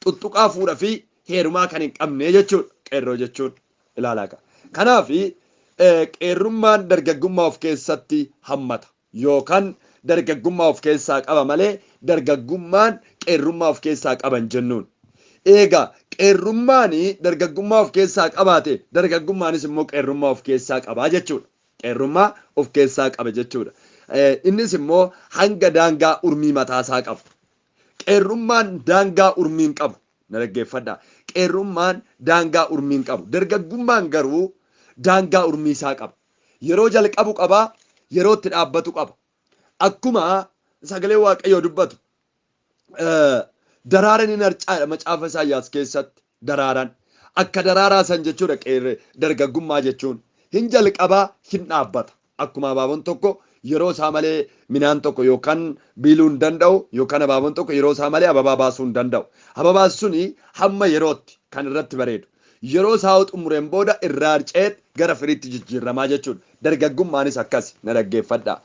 tuttuqaa fuudha fi heerumaa kan hin qabne jechuudha qeerroo jechuun ilaalaa qaba. Kanaaf qeerrummaan dargaggummaa of keessatti hammata yookaan dargaggummaa of keessaa qaba malee dargaggummaan qeerrummaa of keessaa qaban jennuun. Egaa qeerrummaan dargaggummaa of keessaa qabaate dargaggummaanis immoo qeerrummaa of keessaa qabaa jechuudha. Qeerrummaa of keessaa qaba jechuudha. Innis immoo hanga daangaa urmii mataasaa qaba. Qeerrummaan daangaa urmiin qabu na dhaggeeffadhaa. Qeerrummaan daangaa urmiin qabu. Dargaggummaan garuu daangaa urmii isaa qaba. Yeroo jalqabu qaba, yeroo itti dhaabbatu qaba. Akkuma sagalee Waaqayyoo dubbatu daraaran hin harcaadha macaafa Isaayyaas keessatti daraaran. Akka daraaraa san jechuudha dargaggummaa jechuun. Hin jalqabaa hin dhaabbata. Akkuma abaaboon tokko yeroo isaa malee midhaan tokko yookaan biiluu hin danda'u yookaan abaaboon tokko yeroo isaa malee ababaa baasuu hin danda'u. Ababaan suni hamma yerootti kan irratti bareedu. Yeroo isaa xumureen booda irraa harca'ee gara firiitti jijjiiramaa jechuudha. Dargaggummaanis akkasi na dhaggeeffadhaa.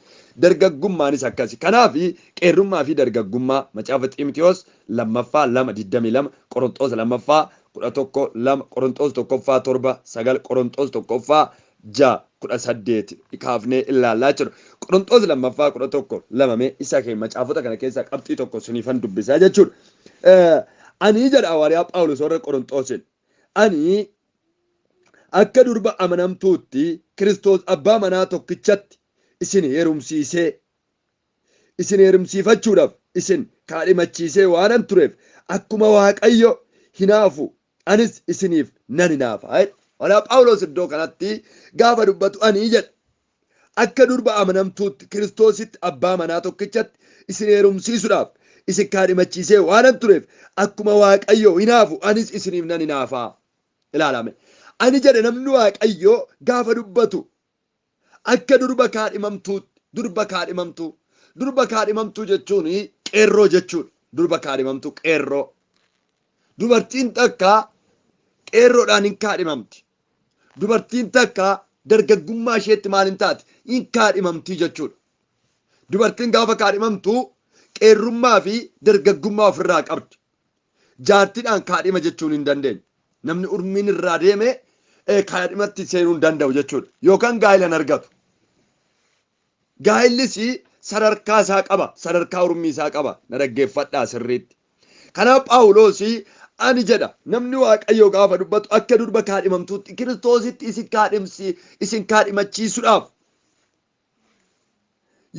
Dargaggummaanis akkasi. Kanaaf qeerrummaa fi dargaggummaa macaafa Xiimotewos 2:22 Qorontos 2:11 Qorontos 1:7 9 Qorontos 1:6-18 kaafnee ilaalaa jiru. Qorontos 2:11 isa keenya macaafota kana keessaa qabxii tokko suniifan dubbisaa jechuudha. Ani jedha Hawaariyaa Phaawulos warra Qorontosiin. Ani akka durba amanamtuutti Kiristoos abbaa manaa tokkichatti isin heerumsiifachuudhaaf isin kaadhimachiisee waanan tureef akkuma Waaqayyo hinaafu anis isiniif nan hinaafa. Hawaariyaa Phaawulos iddoo kanatti gaafa dubbatu ani jedha akka durba amanamtuutti Kiristoositti abbaa manaa tokkichatti isin heerumsiisuudhaaf isin kaadhimachiisee waanan tureef akkuma Waaqayyo hinaafu anis isiniif nan hinaafa. Ilaalame. Ani jedhe namni Waaqayyo gaafa dubbatu akka durba kaadhimamtuu jechuun qeerroo jechuudha. Durba kaadhimamtuu qeerroo. Dubartiin takka qeerroodhaan hin kaadhimamti. Dubartiin takka dargaggummaa isheetti maal hin taate hin kaadhimamtii jechuudha. Dubartiin gaafa kaadhimamtu qeerrummaa fi dargaggummaa ofirraa qabdi. Jaartiidhaan kaadhima jechuun hin dandeenye. Namni urmiin irraa deeme kaadhimatti seenuu hin danda'u jechuudha. Yookaan gaa'ila hin argatu. Gaa'illis sadarkaa isaa qaba. Sadarkaa urmii isaa qaba. Na dhaggeeffadhaa sirriitti. Kanaaf Phaawulos ani jedha namni Waaqayyoo gaafa dubbatu akka durba kaadhimamtuutti Kiristoositti isin kaadhimachiisuudhaaf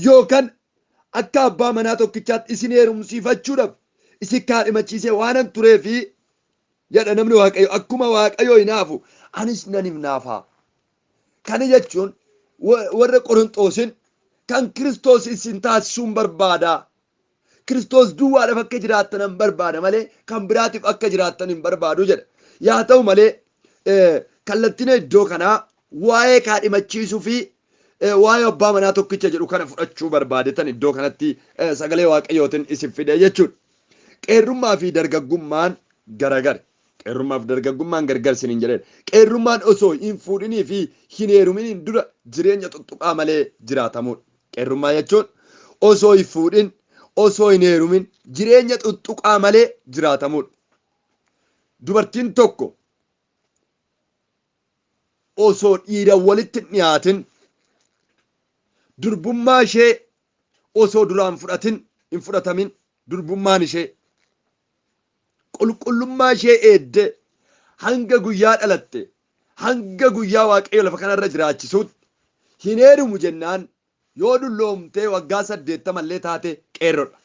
yookaan akka abbaa manaa tokkichaatti isin heerumsiifachuudhaaf isin kaadhimachiisee waanan tureefi jedha namni Waaqayyo akkuma Waaqayyoo hinaafu anis nan hinaafa. Kana jechuun warra Qorontoosin kan Kiristoos isin taasisuun barbaada. Kiristoos duwwaadhaaf akka jiraattan hin barbaada malee kan biraatiif akka jiraattan hin barbaadu jedha. Yaa ta'u malee kallattiin iddoo kanaa waa'ee kaadhimachiisuu fi waa'ee abbaa manaa tokkicha jedhu kana fudhachuu barbaadetan iddoo kanatti sagalee Waaqayyootiin isin fide jechuudha. Qeerrummaa fi dargaggummaan garagara. Qeerrummaa fi dargaggummaan gargar sinin jedhedha. Qeerrummaan osoo hin fuudhinii fi hin heeruminiin dura jireenya tuttuqaa malee jiraatamudha. Qeerrummaa jechuun osoo hin fuudhin osoo hin heerumin jireenya tuttuqaa malee jiraatamudha. Dubartiin tokko osoo dhiira walitti dhiyaatin durbummaa ishee osoo duraan hin fudhatamin durbummaan ishee qulqullummaa ishee eedde hanga guyyaa dhalatte hanga guyyaa Waaqayyo lafa kanarra jiraachisuutti hin heerumu jennaan yoo dulloomtee waggaa 80 illee taate qeerrodha.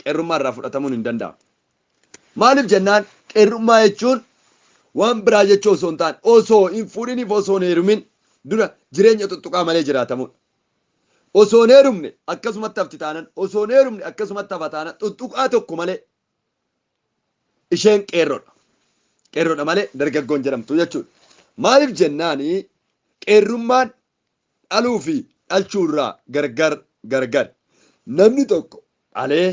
Qeerrummaa irraa fudhatamuun hin danda'amu. Maaliif jennaan qeerrummaa jechuun waan biraa jechuu osoo hin taane osoo hin fuudhiniif osoo hin heerumin dura jireenya tuttuqaa malee jiraatamudha. Osoo hin heerumne akkasumatti hafti taanan osoo hin heerumne akkasumatti hafa taanan tuttuqaa tokko malee isheen qeerrodha. Qeerrodha malee dargaggoon jedhamtu jechuudha. Maaliif jennaani qeerrummaan dhaluu fi dhalchuu irraa gargar. Namni tokko dhalee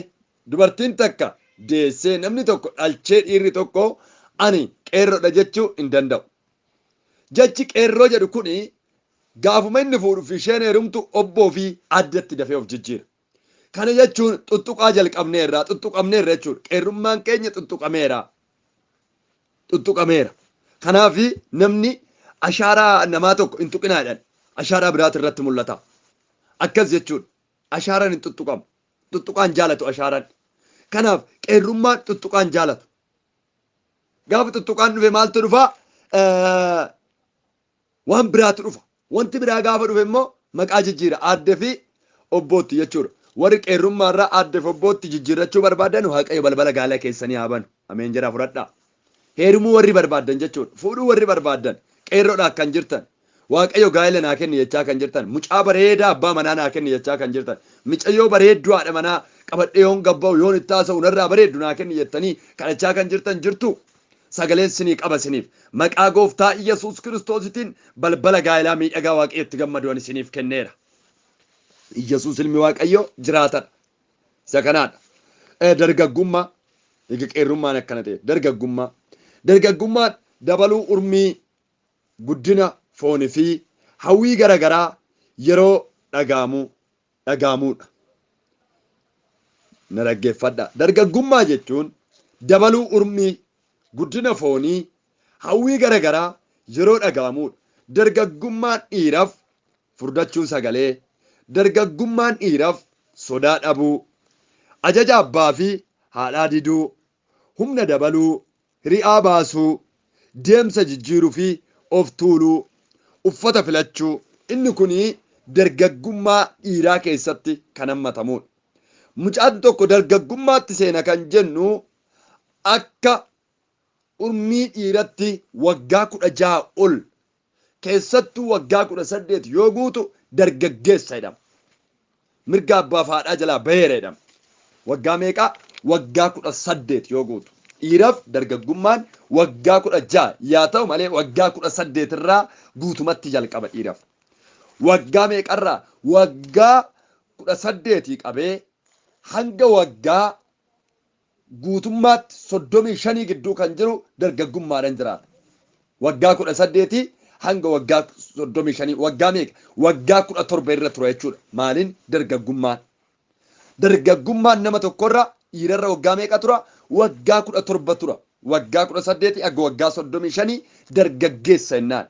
dubartiin takka deessee namni tokko dhalchee dhiirri tokko ani qeerrodha jechuu hin danda'u. Jechi qeerroo jedhu kuni gaafuma inni fuudhuuf isheen heerumtu obboo fi addatti dafee of jijjiira. Kana jechuun tuttuqaa jalqabneerra jechuudha. Qeerrummaan keenya tuttuqameera. tuttuqameera. Kanaafi namni ashaaraa namaa tokko hin tuqinaadhaan ashaaraa biraati irratti mul'ata. Akkas jechuudha. Ashaaraan hin tuttuqamu. Tuttuqaan jaalatu ashaaraan. Kanaaf qeerrummaan tuttuqaan jaalatu. Gaafa tuttuqaan dhufe maaltu dhufa? Waan biraatu dhufa. Wanti biraa gaafa dhufe immoo maqaa jijjiira. Aadde fi obbootti jechuudha. Warri qeerrummaa irraa aadde fi obbootti jijjiirrachuu barbaadan Waaqayyo balbala gaalaa keessanii haa banu. Ameen jedhaa fudhadhaa. Heerumuu warri barbaadan jechuudha. Fuudhuu warri barbaadan qeerroodhaa kan jirtan. Waaqayyo gaa'ela naa kenni jechaa kan jirtan. Mucaa bareedaa abbaa manaa naa kenni jechaa kan jirtan. Mucayyoo bareedduu haadha manaa qabadhee yoon gabba'u yoon itti haasa'u narraa bareeddu naa kenni jettanii kadhachaa kan jirtan jirtu. Sagaleen sinii qaba siniif. Maqaa gooftaa Iyyasuus Kiristoositiin balbala gaa'elaa miidhagaa Waaqayyotti gammaduun isiniif kenneera. Iyyasuus ilmi Waaqayyo jiraatadha. Isa kanaadha. Dargaggummaa. Egaa qeerrummaan akkana ta'e. Dargaggummaa. Dargaggummaan dabaluu urmii guddina foonii fi hawwii garaagaraa yeroo dhagaamuudha. Na dhaggeeffadha. Dargaggummaa jechuun dabaluu urmii guddina foonii hawwii garaagaraa yeroo dhagaamuudha. Dargaggummaan dhiiraaf furdachuu sagalee, dargaggummaan dhiiraaf sodaa dhabuu, ajaja abbaa fi haadhaa diduu, humna dabaluu, ri'aa baasuu, deemsa jijjiiruu fi of tuuluu, uffata filachuu. Inni kun dargaggummaa dhiiraa keessatti kan hammatamudha. Mucaan tokko dargaggummaatti seena kan jennu akka urmii dhiiratti waggaa 16 ol keessattuu waggaa 18 yoo guutu dargaggeessa jedhama. Mirga abbaa fi haadhaa jalaa baheera jedhama. Waggaa meeqaa? Waggaa 18 yoo guutu. Dhiiraaf dargaggummaan waggaa 16 yaa ta'u malee waggaa 18 irraa guutumatti jalqaba dhiiraaf. Waggaa meeqarraa? Waggaa 18 qabee hanga waggaa guutummaatti 35 gidduu kan jiru dargaggummaadhaan jiraata. Waggaa 18 hanga waggaa 35 waggaa meeqa? Waggaa 17 irra tura jechuudha. Maaliin dargaggummaan? Dargaggummaan nama tokkorra dhiirarra waggaa meeqa tura? Waggaa 17 tura. Waggaa 18 hanga waggaa 35 dargaggeessa jennaan.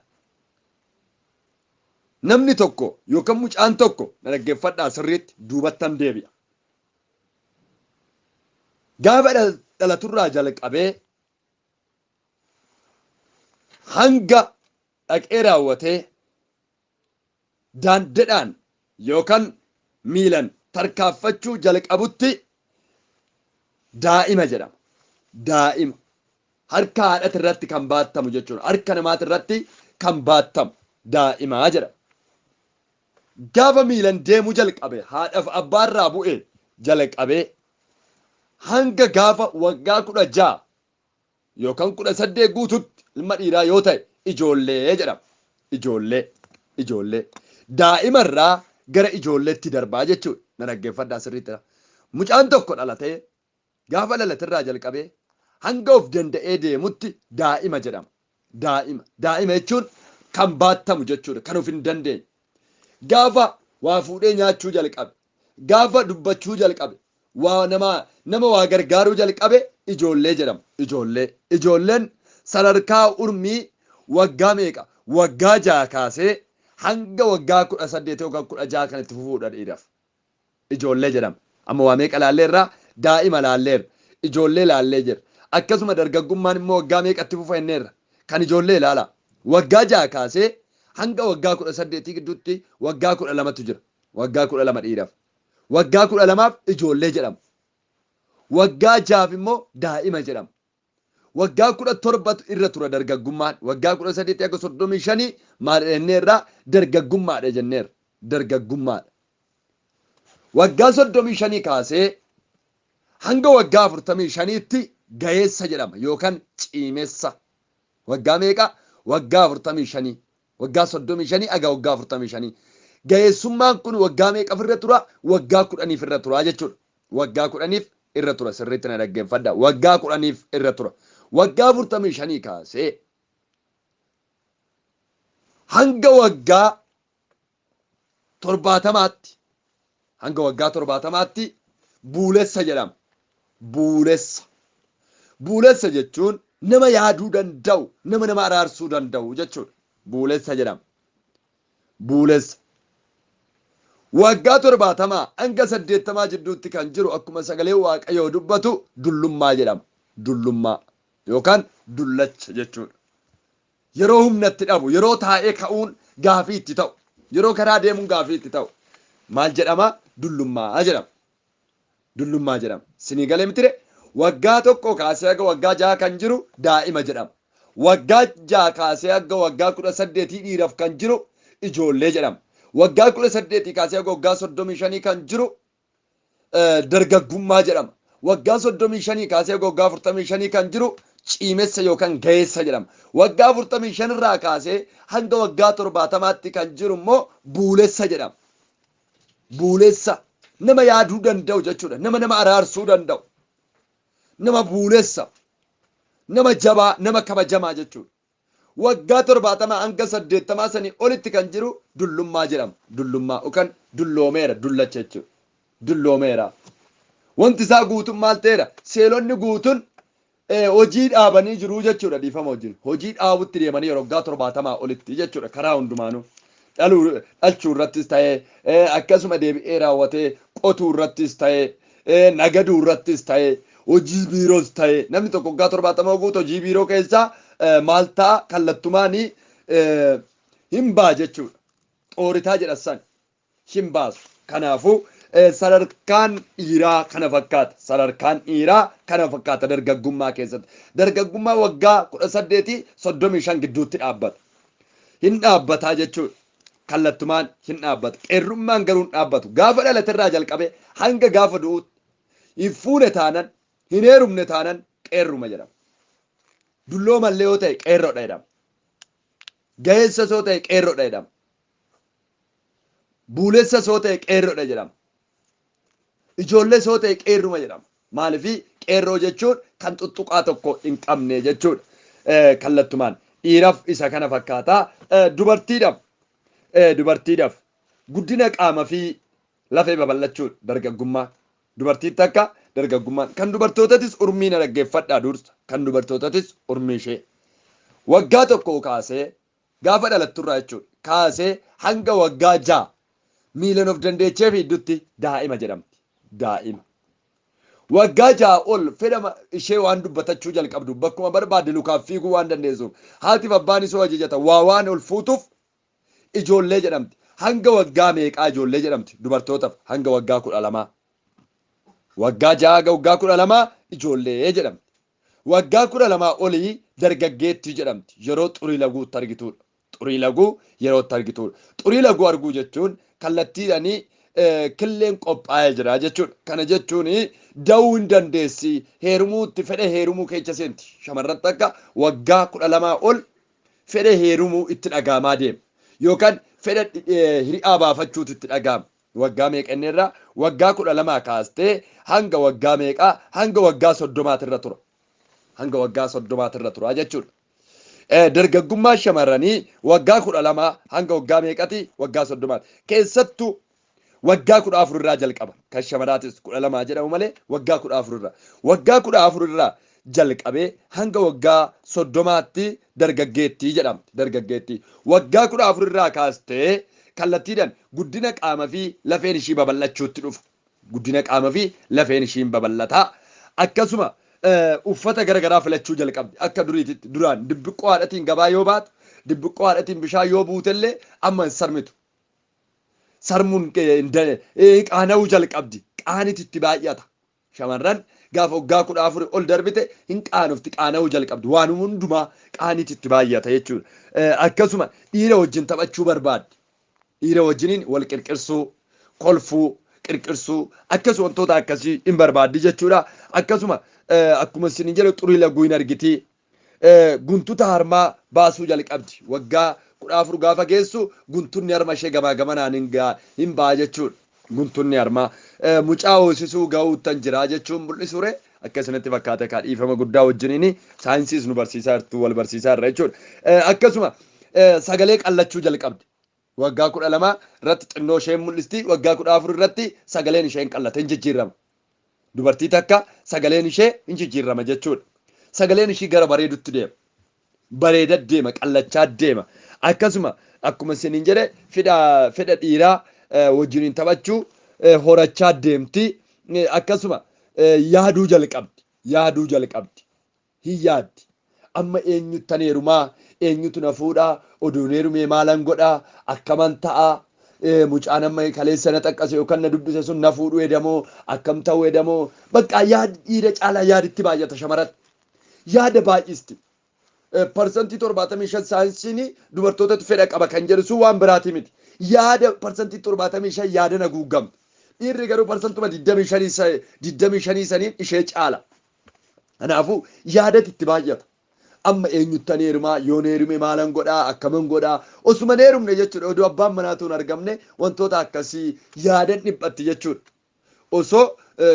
Namni tokko yookaan mucaan tokko na dhaggeeffadhaa sirriitti duubattan deebi'a. Gaafa dhalaturraa jalqabee hanga dhaqee raawwatee daandeedhaan yookaan miilan tarkaanfachuu jalqabutti daa'ima jedhama. Daa'ima. Harka haadhati irratti kan baattamu jechuudha. Harka namaati irratti kan baattamu daa'imaa jedhama. Gaafa miilan deemuu jalqabe haadhaaf abbaarraa bu'ee jalqabee hanga gaafa waggaa 16 yookaan 18 guututti ilma dhiiraa yoo ta'e ijoollee jedhama. Ijoollee. Daa'imarraa gara ijoolleetti darbaa jechuudha. Na dhaggeeffadhaa sirriitti. Mucaan tokko dhalatee gaafa dhalaterraa jalqabee hanga of danda'ee deemutti daa'ima jedhama. Daa'ima jechuun kan baattamu jechuudha. Kan of hin dandeenye. Gaafa waa fuudhee nyaachuu jalqabe, gaafa dubbachuu jalqabe, nama waa gargaaruu jalqabe ijoollee jedhama. Ijoolleen sadarkaa urmii waggaa meeqa? Waggaa 6 kaasee hanga waggaa 18 yookaan 16 kan itti fufuudha dhiiraaf. Ijoollee jedhama. Amma waa meeqa laalleerraa? Daa'ima laalleerra. Ijoollee laallee jira. Akkasuma dargaggummaan immoo waggaa meeqa itti fufa jenneerra? Kan ijoollee ilaala. Waggaa 6 kaasee hanga waggaa 18 gidduutti waggaa 12tu jira. Waggaa 12 dhiiraaf. Waggaa 12f ijoollee jedhama. Waggaa 6f immoo daa'ima jedhama. Waggaa 17 irra tura dargaggummaan. Waggaa 18 hanga 35 maal jenneerra? Dargaggummaadha jenneerra. Dargaggummaadha. Waggaa 35 kaasee hanga waggaa 45tti gayeessa jedhama yookaan ciimessa. Waggaa meeqa? Waggaa 45. Waggaa 35 hanga waggaa 45. Gayeessummaan kun waggaa meeqa irra tura? Waggaa 10 irra tura jechuudha. Waggaa 10 irra tura sirriitti na dhaggeeffadhaa. Waggaa 10 irra tura. Waggaa 45 kaasee hanga waggaa 70tti hanga waggaa 70tti buulessa jedhama. Buulessa jechuun nama yaaduu danda'u, nama araarsuu danda'u jechuudha. Buulessa jedhama. Buulessa. Waggaa 70 hanga 80 jidduutti kan jiru akkuma sagalee Waaqayyoo dubbatu dullummaa jedhama. Dullummaa yookaan dullacha jechuudha. Yeroo humnatti dhabu, yeroo taa'ee ka'uun gaafii itti ta'u, yeroo karaa deemuun gaafii itti ta'u. Maal jedhama? Dullummaa jedhama. Dullummaa jedhama. Sinii galee mitire? Waggaa tokko kaasee haga waggaa 6 kan jiru daa'ima jedhama. Waggaa 6 kaasee haga waggaa 18 dhiiraaf kan jiru ijoollee jedhama. Waggaa 18 kaasee haga waggaa 35 kan jiru dargaggummaa jedhama. Waggaa 35 kaasee haga waggaa 45 kan jiru ciimessa yookaan gaheessa jedhama. Waggaa 45 irraa kaasee hanga waggaa 70tti kan jiru immoo buulessa jedhama. Buulessa nama yaaduu danda'u jechuudha. Nama araarsuu danda'u. Nama buulessa. Nama jabaa, nama kabajamaa jechuudha. Waggaa 70 hanga 80 sanii olitti kan jiru dullummaa jedhama. Dullummaa yookaan dulloomeera, dullacha jechuudha. Dulloomeera. Wanti isaa guutuun maal ta'eera? Seelonni guutuun hojii dhaabanii jiru jechuudha. Dhiifama wajjin. Hojii dhaabutti deemanii yeroo waggaa 70 olitti jechuudha. Karaa hundumaanuu. Dhalchuu irrattis ta'ee akkasuma deebi'ee raawwatee qotuu irrattis ta'ee nagaduu irrattis ta'ee hojii biiroos ta'ee namni tokko waggaa 70 guutu hojii biiroo keessaa maal ta'a kallattumaanii hin baa jechuudha. Xooritaa jedhasan hin baasu. Kanaafuu sadarkaan dhiiraa kana fakkaata. Sadarkaan dhiiraa kana fakkaata dargaggummaa keessatti. Dargaggummaa waggaa 18-35 gidduutti dhaabbata. Hin dhaabbataa jechuudha. Kallattumaan hin dhaabbatu. Qeerrummaan garuu hin dhaabbatu. Gaafa dhalaterraa jalqabe hanga gaafa du'uutti hin fuune taanan, hin heerumne taanan qeerruma jedhama. Dulloomallee yoo ta'e qeerroodha jedhama. Gaheessas yoo ta'e qeerroodha jedhama. Buulessas yoo ta'e qeerroodha jedhama. Ijoollees yoo ta'e qeerruma jedhama. Maaliifii qeerroo jechuun kan tuttuqaa tokko hin qabne jechuudha. Kallattumaan dhiiraaf isa kana fakkaataa. Dubartiidhaaf. Dubartiidhaaf guddina qaama fi lafee babal'achuudha dargaggummaa. Dubartiin takka dargaggummaan kan dubartootatis urmiina dhaggeeffadhaa dursa. Kan dubartootatis urmii ishee. Waggaa tokko kaasee gaafa dhalatturraa jechuudha. Kaasee hanga waggaa 6 miilan of dandeechee fi hidduutti daa'ima jedhamti. Daa'ima. Waggaa 6 ol fedha ishee waan dubbatachuu jalqabdu bakkuma barbaade lukaaf fiiguu waan dandeessuuf haatiif abbaan isoo ajajata waan ol fuutuuf ijoollee jedhamti. Hanga waggaa meeqaa ijoollee jedhamti dubartootaaf hanga waggaa 12. Waggaa 6 hanga waggaa 12 ijoollee jedhamti. Waggaa 12 olii dargaggeettii jedhamti. Yeroo xurii laguutti argituudha. Xurii laguu yerootti argituudha. Xurii laguu arguu jechuun kallattiidhaanii killeen qophaa'ee jira jechuudha. Kana jechuun da'uu hin dandeessi. Heerumuutti fedhe heerumuu keessa seenti. Shamarran takka waggaa 12 ol fedhe heerumuu itti dhagaamaa deema. Yookaan fedha hiri'aa baafachuutu itti dhaga'ama. Waggaa meeqanneerraa waggaa 12 kaastee hanga waggaa meeqaa hanga waggaa 30 irra tura. Hanga waggaa 30 irra tura jechuudha. Dargaggummaa shamarranii waggaa 12 hanga waggaa meeqati waggaa 30. Keessattuu waggaa 14 irraa jalqaba. Kan shamarraatis 12 jedhamu malee waggaa 14 irraa. Waggaa 14 irraa jalqabee hanga waggaa 30tti dargaggeettii jedhamti. Dargaggeettii. Waggaa 14 irraa kaastee kallattiidhaan guddina qaama fi lafeen ishii babal'achuutti dhufa. Guddina qaama fi lafeen ishiin babal'ataa. Akkasuma uffata garagaraa filachuu jalqabdi. Akka duriititti duraan dibbiqqoo haadhatiin gabaa yoo baatu, dibbiqqoo haadhatiin bishaan yoo buutellee amma hin sarmitu. Sarmuun qaana'uu jalqabdi. Qaaniti itti baay'ata. Shamarran gaafa waggaa 14 ol darbite hin qaanofti qaana'uu jalqabdi. Waan hundumaa qaaniti itti baay'ata jechuudha. Akkasuma dhiira wajjin taphachuu barbaaddi. Dhiira wajjiniin wal qirqirsuu, kolfuu, qirqirsuu akkasuma wantoota akkasii hin barbaaddi jechuudha. Akkasuma akkuma isin jedhu xurii laguu hin argiti. Guntuta harmaa baasuu jalqabdi. Waggaa 14 gaafa geessu guntunni harma ishee gamaa gamanaan hin ba'a jechuudha. Guntunni harmaa mucaa hoosisuu ga'uuttan jira jechuun mul'isure akkasumatti fakkaata kan dhiifama guddaa wajjiniin saayinsiis nu barsiisaa jirtu wal barsiisaa irra jechuudha. Akkasuma sagalee qallachuu jalqabdi. Waggaa 12 irratti xinnoo isheen mul'isti. Waggaa 14 irratti sagaleen isheen qallate hin jijjiirama. Dubartii takka sagaleen ishee hin jijjiirama jechuudha. sagaleen ishii gara bareedutti deema. Bareeda deema, qallachaa deema. Akkasuma akkuma isiniin jedhe fedha dhiiraa wajjiniin taphachuu horachaa deemti. Akkasuma yaaduu jalqabdi. Hin yaaddi. Amma eenyuttan heerumaa, eenyutu na fuudhaa, oduun heerumee maalan godhaa, akkaman ta'aa, mucaan amma kaleessa na xaqqase yookaan na dubbise sun na fuudhu edamoo, akkam ta'u edamoo. Bakka dhiira caalaa yaaditti baay'ata shamarratti. Yaada baay'isti. Parsantii 75 saayinsiin dubartootatu fedha qaba kan jedhu sun waan biraati miti. Yaada parsantii 75 yaada na guugamte. Dhiirri garuu parsantuma 25 saniin ishee caala. Kanaafuu yaadatti itti baay'ata. Amma eenyuttan heerumaa, yoon heerume maalan godhaa, akkaman godhaa. Osuma heerumne jechuudha. Oduu abbaan manaatu hin argamne wantoota akkasii yaadan dhiphatti jechuudha. Osoo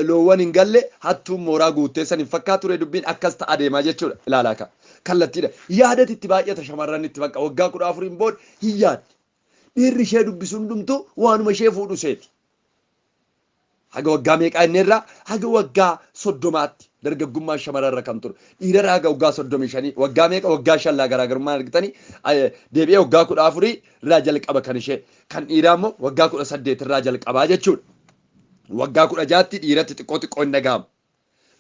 loowwan hin galle hattuun mooraa guuttee san hin fakkaatu ture dubbiin akkas ta'a deemaa jechuudha. Ilaalaa kan kallattiidha. Yaadatti itti baay'ata shamarran itti bakka waggaa 14 booda hin yaaddi. Dhiirri ishee dubbisu hundumtuu waanuma ishee fuudhu seeti. Haga waggaa meeqaa inni irraa haga waggaa 30tti dargaggummaa shamarrarra kan ture. Dhiirarra haga waggaa 35 waggaa meeqa waggaa 5 garaagarummaa argitanii deebi'ee waggaa 14 irraa jalqaba kan ishee kan dhiiraa immoo waggaa 18 irraa jalqabaa jechuudha. Waggaa 16tti dhiiratti xiqqoo hin dhaga'amu.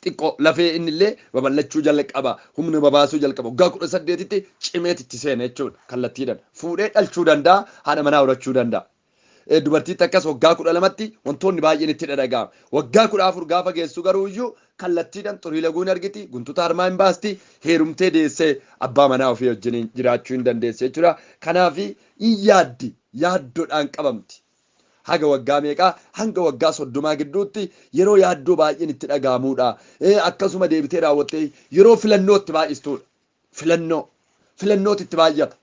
Xiqqoo lafee inni illee babal'achuu jalqaba, humna babaasuu jalqaba. Waggaa 18tti cimeet itti seena jechuudha kallattiidhaan. Fuudhee dhalchuu danda'a, haadha manaa horachuu danda'a. Dubartiitti akkas waggaa 12tti wantoonni baay'een itti dhaga'ama. Waggaa 14 gaafa geessu garuu iyyuu kallattiidhaan xurii laguun argiti, guntuta harmaa hin baasti, heerumtee deessee abbaa manaa ofii wajjin jiraachuu hin dandeesse jechuudha. Kanaaf hin yaaddi, yaaddoodhaan qabamti. Haga waggaa meeqaa hanga waggaa 30 gidduutti yeroo yaaddoo baay'een itti dhaga'amuudha. Akkasuma deebitee raawwattee yeroo filannootti baay'istuudha. Filannootti itti baay'ata.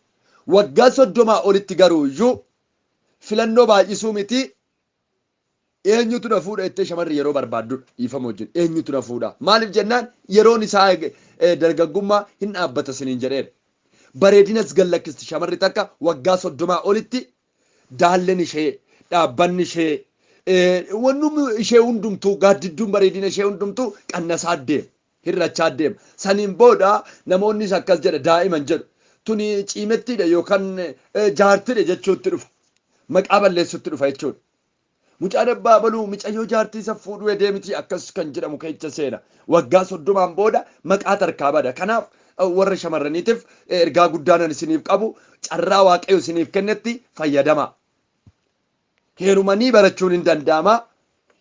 Waggaa 30 olitti garuu iyyuu filannoo baay'isuu miti. Eenyutu na fuudha jettee shamarri yeroo barbaadduudha dhiifama wajjin. Eenyutu na fuudha. Maaliif jennaan yeroon isaa dargaggummaa hin dhaabbata siniin jedheera. Bareedinas gallakkisti shamarri takka waggaa 30 olitti daalleen ishee dhaabbanni ishee wannummi ishee hundumtuu gaaddidduun bareedina ishee hundumtuu qannasaa deema hirrachaa deema. Saniin booda namoonnis akkas jedha daa'iman jedhu tuni ciimettiidha yookaan jaartidha jechuutti dhufa. Maqaa balleessutti dhufa jechuudha. Mucaan abbaa baluu mucayyoo jaartii isa fuudhuu deemiti akkas kan jedhamu keessa seena. Waggaa 30 booda maqaa tarkaa bada. Kanaaf warra shamarraniitiif ergaa guddaan isiniif qabu carraa waaqayyo isiniif kennetti fayyadama. Heerumanii barachuun hin danda'ama.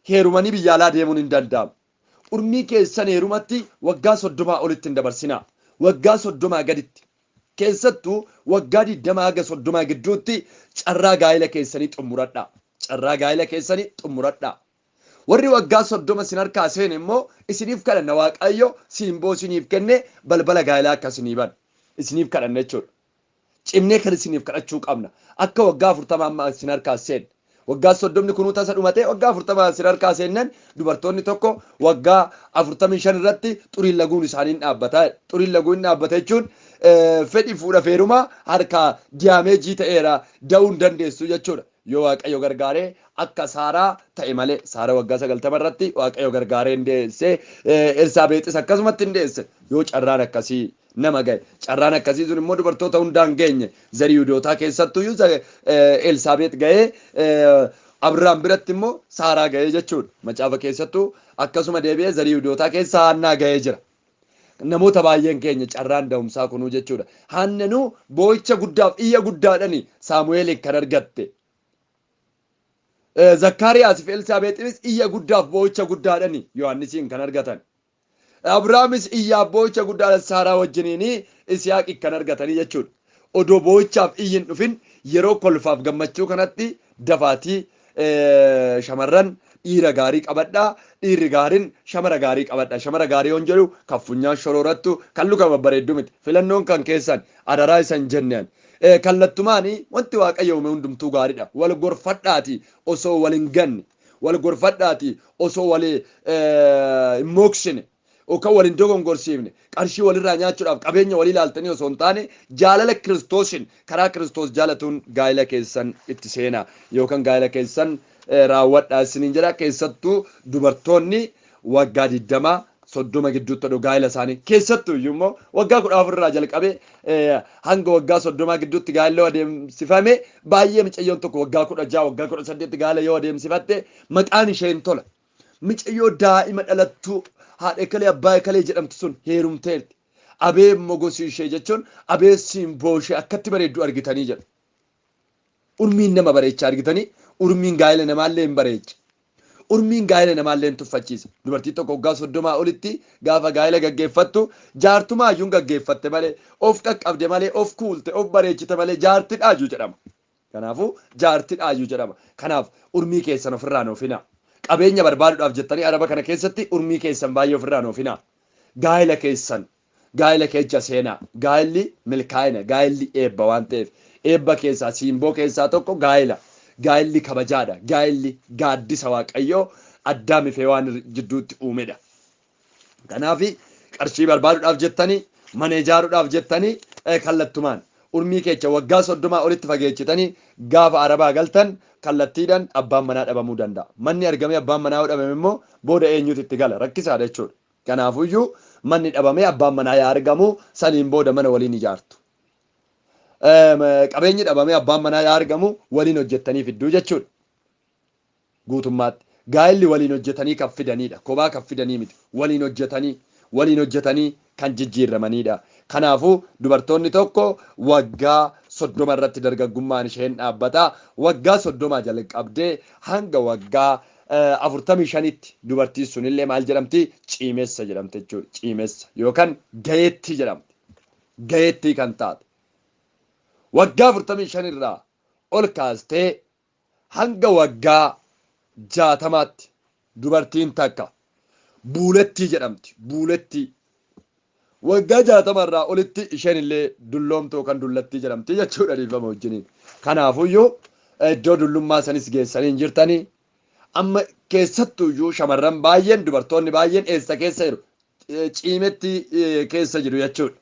Heerumanii biyya alaa deemuun hin danda'amu. Urmii keessan heerumatti waggaa 30 olitti hin dabarsinaa. Waggaa 30 gaditti. Keessattuu waggaa 20 haga 30 gidduutti carraa gaa'ela keessanii xumuradhaa. Carraa gaa'ela keessanii xumuradhaa. Warri waggaa 30 sin harkaa seen immoo isiniif kadhanna waaqayyo siimboo isiniif kenne balbala gaa'elaa akka isinii ban. Isiniif kadhanna jechuudha. Cimnee kan isiniif kadhachuu qabna. Akka waggaa 40 amma sin harkaa seen. Waggaa 30 kunuu tasa dhumatee waggaa 40 sin harkaa seennan dubartoonni tokko waggaa 45 irratti xuriin laguun isaanii dhaabbata. Xuriin laguun dhaabbata jechuun fedhi fuudha feerumaa harkaa diyaameejii ta'eera da'uu hin dandeessu jechuudha. Yoo waaqayyo gargaaree akka Saaraa ta'e malee Saaraa waggaa 90 irratti waaqayyo gargaaree hin deesse Elsaabeexis akkasumatti hin deesse yoo carraan akkasii nama gahe. Carraan akkasii sun immoo dubartoota hundaan geenye zarii Yihuudootaa keessattuu Elsaabeex gahee Abrahaam biratti immoo Saaraa gahee jechuudha. Macaafa keessattuu akkasuma deebi'ee zarii Yihuudootaa keessa Haannaa gahee jira. Namoota baay'een keenya carraan da'umsaa kunuu jechuudha. Haannanuu boo'icha guddaaf iyya guddaadhani Saamu'eel kan argatte. Zakkaariyaas fi Elsaabeexinis iyya guddaaf boo'icha guddaadhani Yohaannisiin kan argatan. Abrahaamis iyyaaf boo'icha guddaadhaan Saaraa wajjiniin Isiyaaqi kan argatanii jechuudha. Odoo boo'ichaaf iyyin dhufin yeroo kolfaaf gammachuu kanatti dafaatii shamarran dhiira gaarii qabadhaa. Dhiirri gaariin shamara gaarii qabadha. Shamara gaarii yoon jedhu kan funyaan shoroorattu kan luka babbareeddu miti. Filannoon kan keessan adaraa isan jenneen. Kallattumaanii wanti waaqayyo uume hundumtuu gaariidha. Wal gorfadhaati osoo wal hin ganne. Wal gorfadhaati osoo wal hin mooksine. Yookaan wal hin dogongorsiifne. Qarshii walirraa nyaachuudhaaf qabeenya walii ilaaltanii osoo hin taane jaalala Kiristoosin karaa Kiristoos jaalatuun gaa'ela keessan itti seenaa yookaan gaa'ela keessan raawwadhaa isiniin jedha. Keessattuu dubartoonni waggaa 20 soddoma gidduutti oduu gaa'ela isaanii keessattuu iyyuu immoo waggaa 14 irraa jalqabee hanga waggaa 30 gidduutti gaa'ela adeemsifame baay'ee mucayyoon tokko waggaa 16 waggaa 18 gaa'ela yoo adeemsifatte maqaan isheen tola. Mucayyoo daa'ima dhalattuu haadha kalee abbaa kalee jedhamtu sun heerumteerti. Abee mogosii ishee jechuun abee simboo ishee akkatti bareeddu argitanii jedhu. Urmiin nama bareecha argitanii urmiin gaa'ela namaallee hin bareecha. Urmiin gaa'ela namaallee hin tuffachiisa. Dubartii tokko waggaa 30 olitti gaafa gaa'ela gaggeeffattu jaartumaa iyyuu gaggeeffatte malee of qaqqabde malee of kuulte of bareechite malee jaartii dhaajuu jedhama. Kanaafuu jaartii dhaajuu jedhama. Kanaaf urmii keessan ofirraa noofina. Qabeenya barbaaduudhaaf jettanii araba kana keessatti urmii keessan baay'ee ofirraa noofina. Gaa'ela keessan gaa'ela keessa seenaa. Gaa'elli milkaa'ina gaa'elli eebba waan ta'eef eebba keessaa simboo keessaa tokko gaa'ela. Gaa'elli kabajaadha. Gaa'elli gaaddisa waaqayyoo Addaamii fi Hewaan jidduutti uumedha. Kanaaf qarshii barbaaduudhaaf jettanii mana ijaaruudhaaf jettanii kallattumaan urmii keessa waggaa 30 olitti fageechitanii gaafa arabaa galtan kallattiidhaan abbaan manaa dhabamuu danda'a. Manni argamee abbaan manaa dhabame immoo booda eenyutu itti gala rakkisaadha jechuudha. Kanaafuyyuu manni dhabamee abbaan manaa yaa argamu saniin booda mana waliin ijaartu. Qabeenyi dhabamee abbaan manaa yaa argamu waliin hojjettanii fidduu jechuudha. Guutummaatti gaa'elli waliin hojjetanii kan fidanidha. Kophaa kan fidanii miti. Waliin hojjetanii kan jijjiiramanidha. Kanaafuu dubartoonni tokko waggaa 30 irratti dargaggummaan isheen dhaabbata. Waggaa 30 jalqabdee hanga waggaa 45tti dubartiin sunillee maal jedhamti? Ciimessa jedhamti jechuudha. Ciimessa yookaan gayeettii jedhamti. Gayeettii kan taate. Waggaa 45 irraa ol kaastee hanga waggaa 60tti dubartiin takka buulettii jedhamti. Buulettii. Waggaa 60 irraa olitti isheen illee dulloomtuu kan dullattii jedhamti jechuudha dhiifama wajjiniin. Kanaafuyyuu iddoo dullummaa sanis geessanii jirtanii amma keessattuyyuu shamarran baay'een dubartoonni baay'een eessa keessa jiru? Ciimetti keessa jiru jechuudha.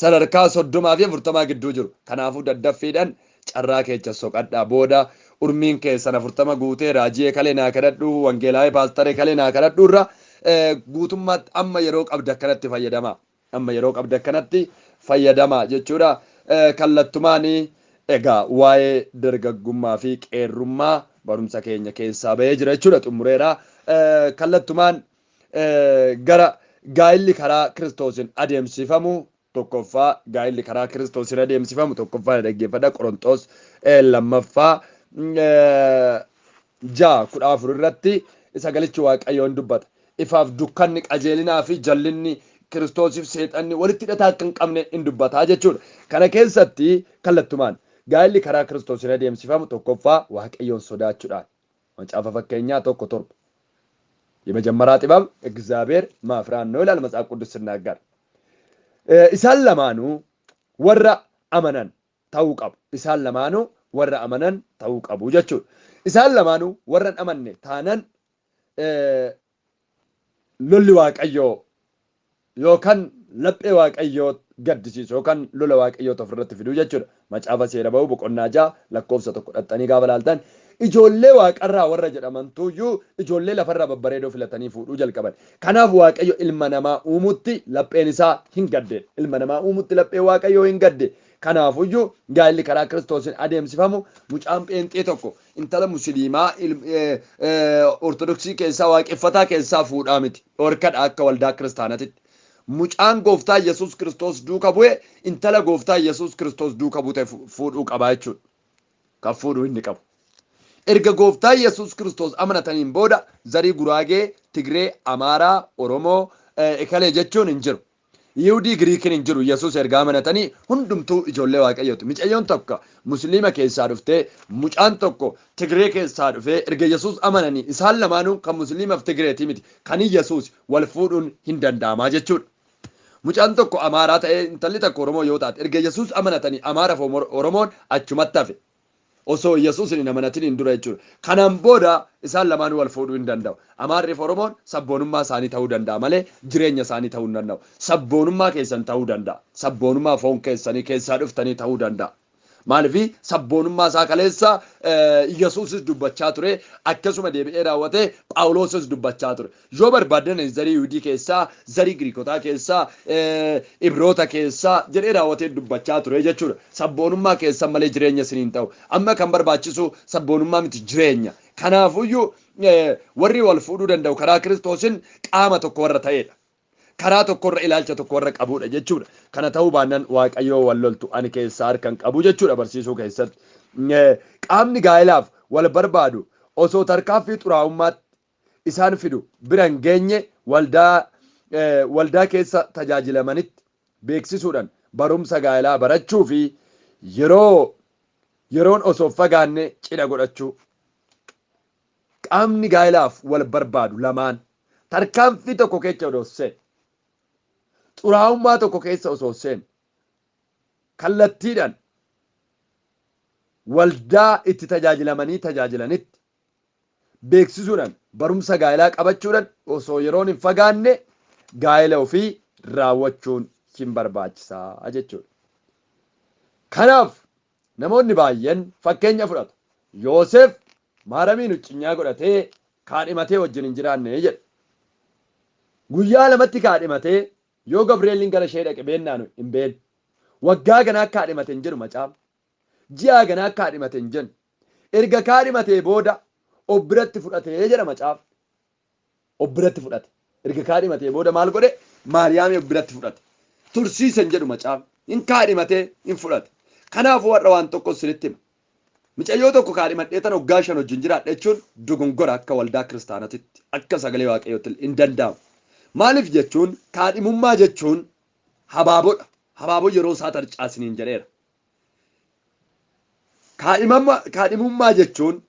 Sadarkaa 30 fi 40 gidduu jiru. Kanaafuu daddaffiidhaan carraa keessa soqadhaa booda urmiin keessan 40 guutee raajii kalee naa kadhadhu wangeelaa paastaree kalee naa kadhadhu irra guutummaatti amma yeroo qabda akkanatti fayyadama. Amma yeroo qabda akkanatti fayyadama jechuudha. Kallattumaan egaa waa'ee dargaggummaa fi qeerrummaa barumsa keenya keessaa bahee jira jechuudha xumureera. Kallattumaan gara gaa'elli karaa Kiristoosiin adeemsifamu tokkoffaa gaa'elli karaa Kiristoosiin adeemsifamu tokkoffaa dhaggeeffadha Qorontos lammaffaa 6:14 irratti sagalichi waaqayyoon dubbata. Ifaaf dukkanni qajeelinaa fi jallinni Kiristoosiif seexanni walitti hidhataa akka hin qabne hin dubbataa jechuudha. Kana keessatti kallattumaan gaa'elli karaa Kiristoosiin adeemsifamu tokkoffaa waaqayyoon sodaachuudhaan. Macaafa fakkeenyaa 1:7 የመጀመሪያ ጥበብ እግዚአብሔር ማፍራት ነው ይላል መጽሐፍ ቅዱስ ሲናገር። ኢሳን ለማኑ ወራ አመነን ታውቀቡ ኢሳን ለማኑ ወራ አመነን ታውቀቡ ጀቹ ኢሳን ለማኑ ወረን አመነ ታነን ሎሊ ዋቀዮ ዮካን ለጴ ዋቀዮ ገድሲስ ዮካን ሎለ ዋቀዮ ተፍረት ፊዱ ጀቹ መጽሐፈ ሴረባው በቆናጃ ለኮብሰ ተቆጣጣኒ ጋበላልታን ijoollee waaqarraa warra jedhamantuyyuu ijoollee lafarraa babbareedoo filatanii fuudhuu jalqaban. Kanaaf waaqayyo ilma namaa uumutti lapheen isaa hin gadde. Ilma namaa uumutti lapheen waaqayyoo hin gadde. Kanaafuyyuu gaa'elli karaa Kiristoosiin adeemsifamu mucaan pheenxee tokko intala musliimaa ortodoksii keessaa waaqeffataa keessaa fuudhaa miti. Dhorkadha akka waldaa kiristaanatitti. Mucaan gooftaa Yesuus Kiristoos duuka bu'e intala gooftaa Yesuus Kiristoos duuka buute fuudhuu qaba jechuudha. Kan fuudhuu inni qabu. Erga gooftaa Yesuus Kiristoos amanataniin booda zarii Guraagee, Tigree, Amaaraa, Oromoo, Ekalee jechuun hin jiru. Yihudii Giriikiin hin jiru. Yesuus erga amanatanii hundumtuu ijoollee waaqayyooti. Mucayyoon tokko musliima keessaa dhuftee mucaan tokko Tigree keessaa dhufee erga Yesuus amananii isaan lamaanuu kan musliimaaf Tigreetii miti. Kan Yesuus wal fuudhuun hin danda'amaa jechuudha. Mucaan tokko Amaaraa ta'ee intalli tokko Oromoo yoo taate erga Yesuus amanatanii Amaaraaf Oromoon achumatti hafe. Osoo Yesuus hin amanatin hin dura jechuudha. Kanaan booda isaan lamaan wal fuudhuu hin danda'u. Amaarriif Oromoon sabboonummaa isaanii ta'uu danda'a malee jireenya isaanii ta'uu hin danda'u. Sabboonummaa keessan ta'uu danda'a. Sabboonummaa foon keessanii keessaa dhuftanii ta'uu danda'a. maalifi sabboonummaa isaa kaleessa Yesuusis dubbachaa ture akkasuma deebi'ee raawwatee Phaawulosis dubbachaa ture yoo barbaadan zarii Yihuudii keessaa zarii Giriikotaa keessaa Ibroota keessaa jedhee raawwatee dubbachaa ture jechuudha. Sabboonummaa keessan malee jireenya isiniin ta'u amma kan barbaachisu sabboonummaa miti jireenya. Kanaafuyyuu warri wal fuudhuu danda'u karaa Kiristoosin qaama tokko warra ta'edha. Karaa tokkorra ilaalcha tokkorra qabudha jechuudha. Kana ta'uu baannaan Waaqayyoo wal loltu ani keessaa harkan qabu jechuudha barsiisuu keessatti. Qaamni gaa'ilaaf wal barbaadu osoo tarkaaffii xuraa'ummaatti isaan fidu bira hin geenye waldaa keessa tajaajilamanitti beeksisuudhaan barumsa gaa'ilaa barachuu fi yeroon osoo fagaanne cidha godhachuu. Qaamni gaa'ilaaf wal barbaadu lamaan tarkaanfii tokko keessa osoo seenu xuraa'ummaa tokko keessa osoo seenu kallattiidhaan waldaa itti tajaajilanitti beeksisuudhaan barumsa gaa'ilaa qabachuudhaan osoo yeroon hin fagaanne gaa'ila ofii raawwachuun hin barbaachisaa jechuudha. Kanaaf namoonni baay'een fakkeenya fudhatu. Yoosef Maaramiin uccinyaa godhatee kaadhimatee wajjin hin jiraanne jedha. Guyyaa lamatti kaadhimatee yoo Gabri'eeliin gara ishee dhaqe beennaan hin beenu. Waggaa ganaa kaadhimate hin jedhu macaafa. Ji'a ganaa kaadhimate hin jennu. Erga kaadhimatee booda of biratti fudhatee jedha macaafa. Of biratti fudhate. Erga kaadhimatee booda maal godhe? Maariyaamii of biratti fudhate. Tursiise hin jedhu macaafa. Hin kaadhimatee hin fudhate. Kanaafuu warra waan tokko sinitti hima. Mucayyoo tokko kaadhimadhee tan waggaa 5 wajjin jiraadha jechuun dogongora akka waldaa kiristaanatitti akka sagalee waaqayyootti hin danda'amu. Maaliif jechuun kaadhimummaa jechuun habaaboodha. Habaaboo yeroo isaa tarcaasiniin jedheera. Kaadhimummaa jechuun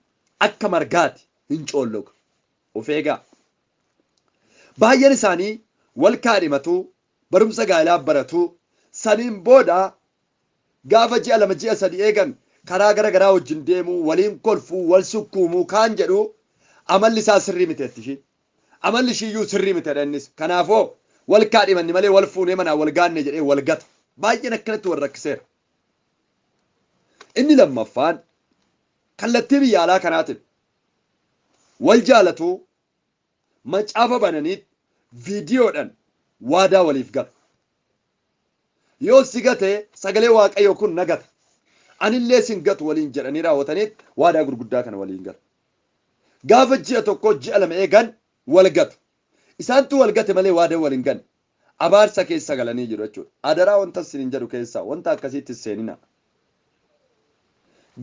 akka margaati hin coolloga. Of eegaa. Baay'een isaanii wal kaadhimatu barumsa gaa'ilaa baratu saniin booda gaafa ji'a 2 ji'a 3 eegan karaa gara garaa wajjin deemuu waliin kolfuu wal sukkuumuu kaan jedhu amalli isaa sirrii miteetti isheen. Amalli ishiiyyuu sirrii miteedha innis. Kanaafoo wal kaadhimanni malee wal fuunee manaa wal gaanne jedhee wal gata. Baay'een akkanatti wal rakkiseera. Inni lammaffaan kallattii biyya alaa kanaatiin wal jaalatu macaafa bananiit viidiyoodhaan waadaa waliif gala. Yoo si gate sagalee waaqayyoo kun na gata. Anillee sin gatu waliin jedhanii raawwataniit waadaa gurguddaa kana waliin gala. Gaafa ji'a tokko ji'a 2 eegan wal gatu. Isaantu wal gate malee waadaa waliin gan. Abaarsa keessa galanii jiru jechuudha. Adaraa wanta sin jedhu keessaa wanta akkasiitti seenina.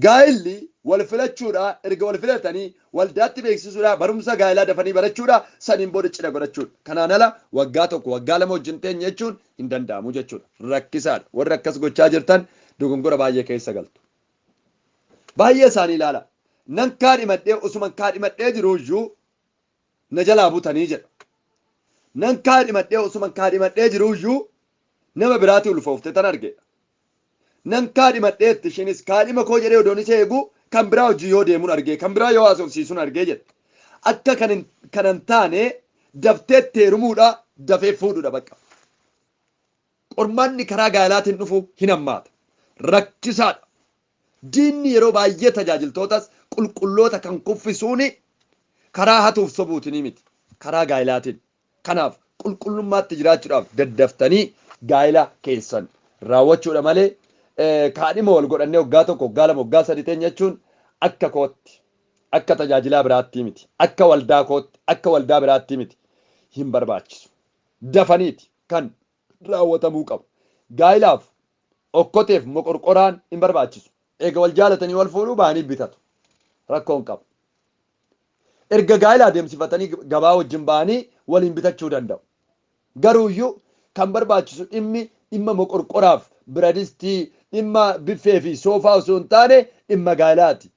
Gaa'illi wal filachuudha erga wal filatanii waldaatti beeksisuudha barumsa gaa'ilaa dafanii barachuudha saniin booda cidha godhachuudha. Kanaan ala waggaa tokko waggaa 2 wajjin teenya jechuun hin danda'amu jechuudha. Rakkisaadha. Warri akkas gochaa jirtan dogongora baay'ee keessa galtu. Baay'ee isaanii ilaala. Nan kaadhimadhee osuma kaadhimadhee jiruuyyuu na jalaa butanii jedha. Nan kaadhimadhee osuma kaadhimadhee jiruuyyuu nama biraatti ulfoofte tan arge. Nan kaadhimadheetti ishinis kaadhima koo jedhee odoon isa eegu kan biraa hojii yoo deemuun argee kan biraa yoo haasofsiisuun argee jedha. Akka kanan taane dafteetti heerumuudha dafee fuudhuudha bakka. Qormaanni karaa gaa'ilaatiin dhufu hin hammaata. Rakkisaadha. Diinni yeroo baay'ee tajaajiltootas qulqulloota kan kuffisuuni karaa hatuuf sobuutinii miti. Karaa gaa'ilaatiin. Kanaaf qulqullummaatti jiraachuudhaaf daddaftanii gaa'ila keessan raawwachuudha malee kaadhima wal godhannee waggaa tokko waggaa 2 waggaa 3 teenya jechuun akka kootti akka tajaajilaa biraatti miti akka waldaa kootti akka waldaa biraatti miti hin barbaachisu. Dafaniiti kan raawwatamuu qabu. Gaa'ilaaf okkoteef moqorqoraan hin barbaachisu. Eega wal jaalatanii wal fuudhuu baanii bitatu. Rakkoon qabu. Erga gaa'ila adeemsifatanii gabaa wajjin baanii waliin bitachuu danda'u. Garuuyyuu kan barbaachisu dhimma moqorqoraaf biradistii dhimma biffee fi soofaa osoo hin taane dhimma gaa'ilaati.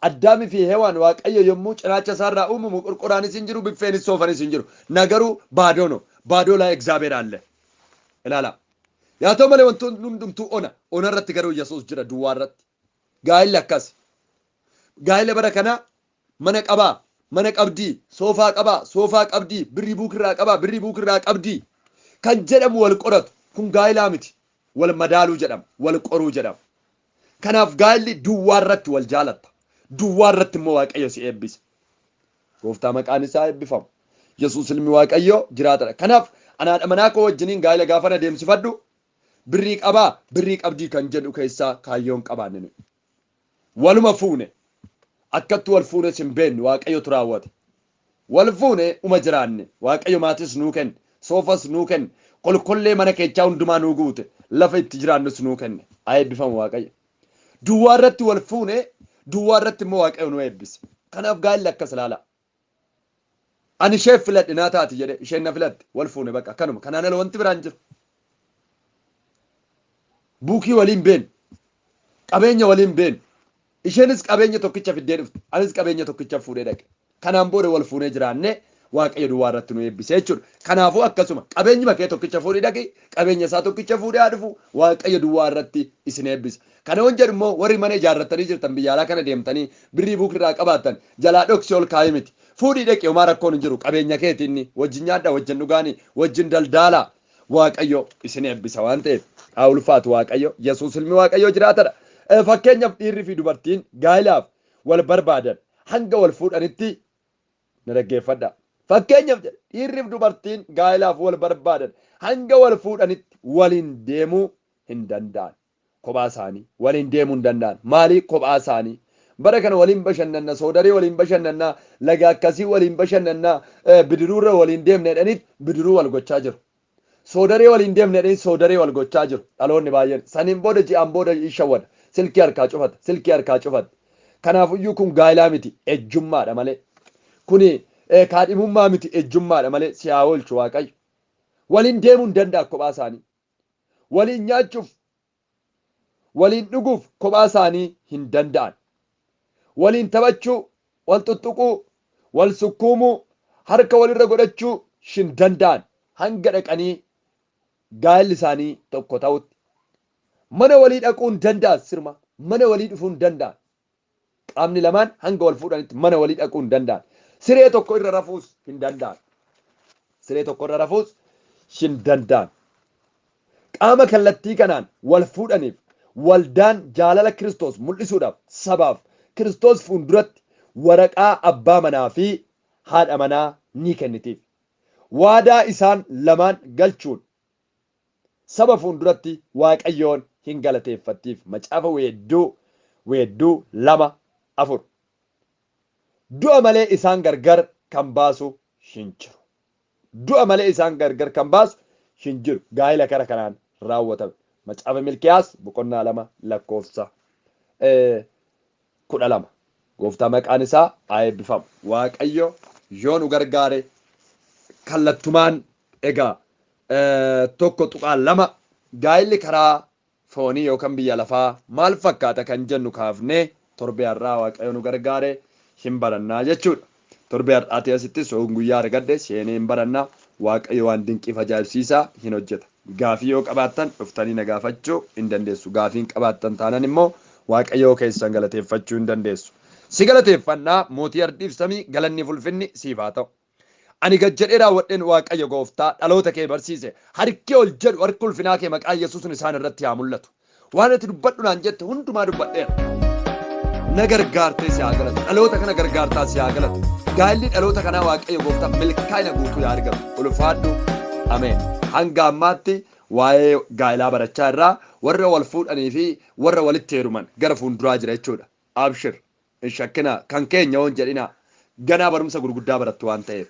Addaamii fi Hewaan Waaqayyo yommuu cinaacha isaarraa uumu moqorqoraanis hin jiru biffeenis soofanis hin jiru. Nagaruu baadoo no baadoo laa egzaabeer alle. Ilaala. Yaa ta'u malee wantoonni hundumtuu ona irratti garuu Yesuus jira duwwaa irratti. Gaa'illi akkas. Gaa'ila bara kana mana qabaa. Mana qabdii, soofaa qabaa, soofaa qabdii, birrii buukirraa qabaa, birrii buukirraa qabdii. Kan jedhamu wal qoratu kun gaa'ilaa miti. Wal madaaluu jedhama, wal qoruu jedhama. Kanaaf gaa'illi duwwaa irratti wal jaalatta. Duwwaa irratti immoo Waaqayyo si eebbisa. Gooftaa maqaan isaa eebbifamu. Yesuus ilmi Waaqayyo jiraatadha. Kanaaf anaadha manaa koo wajjiniin gaa'ila gaafa na deemsifadhu birrii qabaa birrii qabdii kan jedhu keessaa kaayyoon qabaanne. Waluma fuune akkatti wal fuune sin beennu Waaqayyotu raawwate. Wal fuune uma jiraanne Waaqayyo maatis nuu kenne soofas nuu kenne kolkollee mana keechaa hundumaa nuu guute lafa itti jiraannus nuu kenne. Haa eebbifamu Waaqayyo. Duwwaa irratti wal fuune duwwaa irratti immoo Waaqayyo nu eebbise. Kanaaf gaa'illi akkas ilaala. Ani ishee filadhe naa taati jedhe isheen na filadhe wal fuune bakka kanuma kanaan ala wanti biraan jiru. Buukii waliin beenu qabeenya waliin beenu isheenis qabeenya tokkicha fiddee dhufte anis qabeenya tokkicha fuudhee dhaqe. Kanaan booda wal fuunee jiraanne Waaqayyo duwwaa irratti nu eebbise jechuudha. Kanaafuu akkasuma qabeenyi bakkee tokkicha fuudhee dhaqe qabeenya isaa tokkicha fuudhee haa dhufu Waaqayyo duwwaa irratti isin eebbisa. Kana waan jedhu immoo warri mana ijaarratanii jirtan biyya alaa kana deemtanii birrii buukirraa qabaatan jalaa dhoksii ol kaa'ee miti. Fuudhii dhaqee homaa rakkoon hin jiru qabeenya keetiin wajjin nyaadhaa wajjin dhugaanii wajjin daldaalaa Waaqayyo isin eebbisa waan ta'eef haa ulfaatu Waaqayyo Yesuus ilmi Waaqayyo jiraatadha. Fakkeenyaaf dhiirri fi dubartiin gaa'ilaaf wal barbaadan hanga wal fuudhanitti na dhaggeeffadha. Fakkeenyaaf dhiirri fi dubartiin gaa'ilaaf wal barbaadan hanga wal fuudhanitti waliin deemuu hin danda'an. Kophaa isaanii waliin deemuu hin danda'an. Maalii kophaa isaanii? Bara kana waliin bashannanna soodaree waliin bashannanna laga akkasii waliin bashannanna bidiruurra waliin deemne jedhaniit bidiruu wal gochaa jiru. Soodaree waliin deemne jedhanii soodaree wal gochaa jiru. Dhaloonni baay'een saniin booda ji'aan booda ishawwada. Silkii harkaa cufata. Silkii harkaa cufata. Kanaafiyyuu kun gaa'ilaa miti ejjummaadha malee. Kuni kaadhimummaa miti ejjummaadha malee si haa oolchu Waaqayyo. Waliin deemuu hin danda'a kophaa isaanii. Waliin nyaachuuf waliin dhuguuf kophaa isaanii hin danda'an. Waliin taphachuu, wal tuttuquu, wal sukkuumuu, harka walirra godhachuu hin danda'an. Hanga dhaqanii gaa'illi isaanii tokko ta'utti. Mana walii dhaquu hin danda'an sirma. Mana walii dhufuu hin danda'an. Qaamni lamaan hanga wal fuudhanitti mana walii dhaquu hin danda'an. Siree tokko irra rafuus hin danda'an. Siree tokko irra rafuus hin danda'an. Qaama kallattii kanaan wal fuudhaniif waldaan jaalala Kiristoos mul'isuudhaaf sabaaf Kiristoos fuulduratti waraqaa abbaa manaa fi haadha manaa ni kennitiif. Waadaa isaan lamaan galchuun saba fuulduratti Waaqayyoon hin galateeffattiif. Macaafa weedduu 2:4. Du'a malee isaan gargar kan baasu hin jiru. Du'a malee isaan gargar kan baasu hin jiru. Gaa'ila kara kanaan raawwatame. Macaafa Milkiyaas 2:12. Gooftaa maqaan isaa haa eebbifamu. Waaqayyo yoo nu gargaare kallattumaan egaa tokko tuqaan lama gaa'illi karaa foonii yookaan biyya lafaa maal fakkaata kan jennu kaafnee torbee har'aa Waaqayyo nu gargaare hin barannaa jechuudha. Torbee har'aati asitti soon guyyaa argadde seenee hin barannaa Waaqayyo waan dinqiif ajaa'ibsiisaa hin hojjeta. Gaafii yoo qabaattan dhuftanii na gaafachuu hin dandeessu. Gaafiin qabaattan taanan immoo Waaqayyoo keessan galateeffachuu hin dandeessu. Si galateeffannaa mootii ardiif samii galanni ulfinni siif haa ta'u. Ani gad jedhee raawwadheen Waaqayyo gooftaa dhaloota kee barsiise. Harki ol jedhu harki ulfinaa kee maqaa Yesuusin isaan irratti haa mul'atu. Waan ati dubbadhu naan jette hundumaa dubbadheera. Na gargaartee si haa galatu. Dhaloota kana gargaartaa si haa galatu. Gaa'illi dhaloota kanaa Waaqayyo gooftaa milkaa'ina guutuu yaa argamu. Ulfaadhu. Ameen. Hanga ammaatti waa'ee gaa'ilaa barachaa irraa warra wal fuudhanii fi warra walitti heeruman gara fuulduraa jira jechuudha. Abshir. Hin shakkina kan keenya hoon jedhina ganaa barumsa gurguddaa barattu waan ta'eef.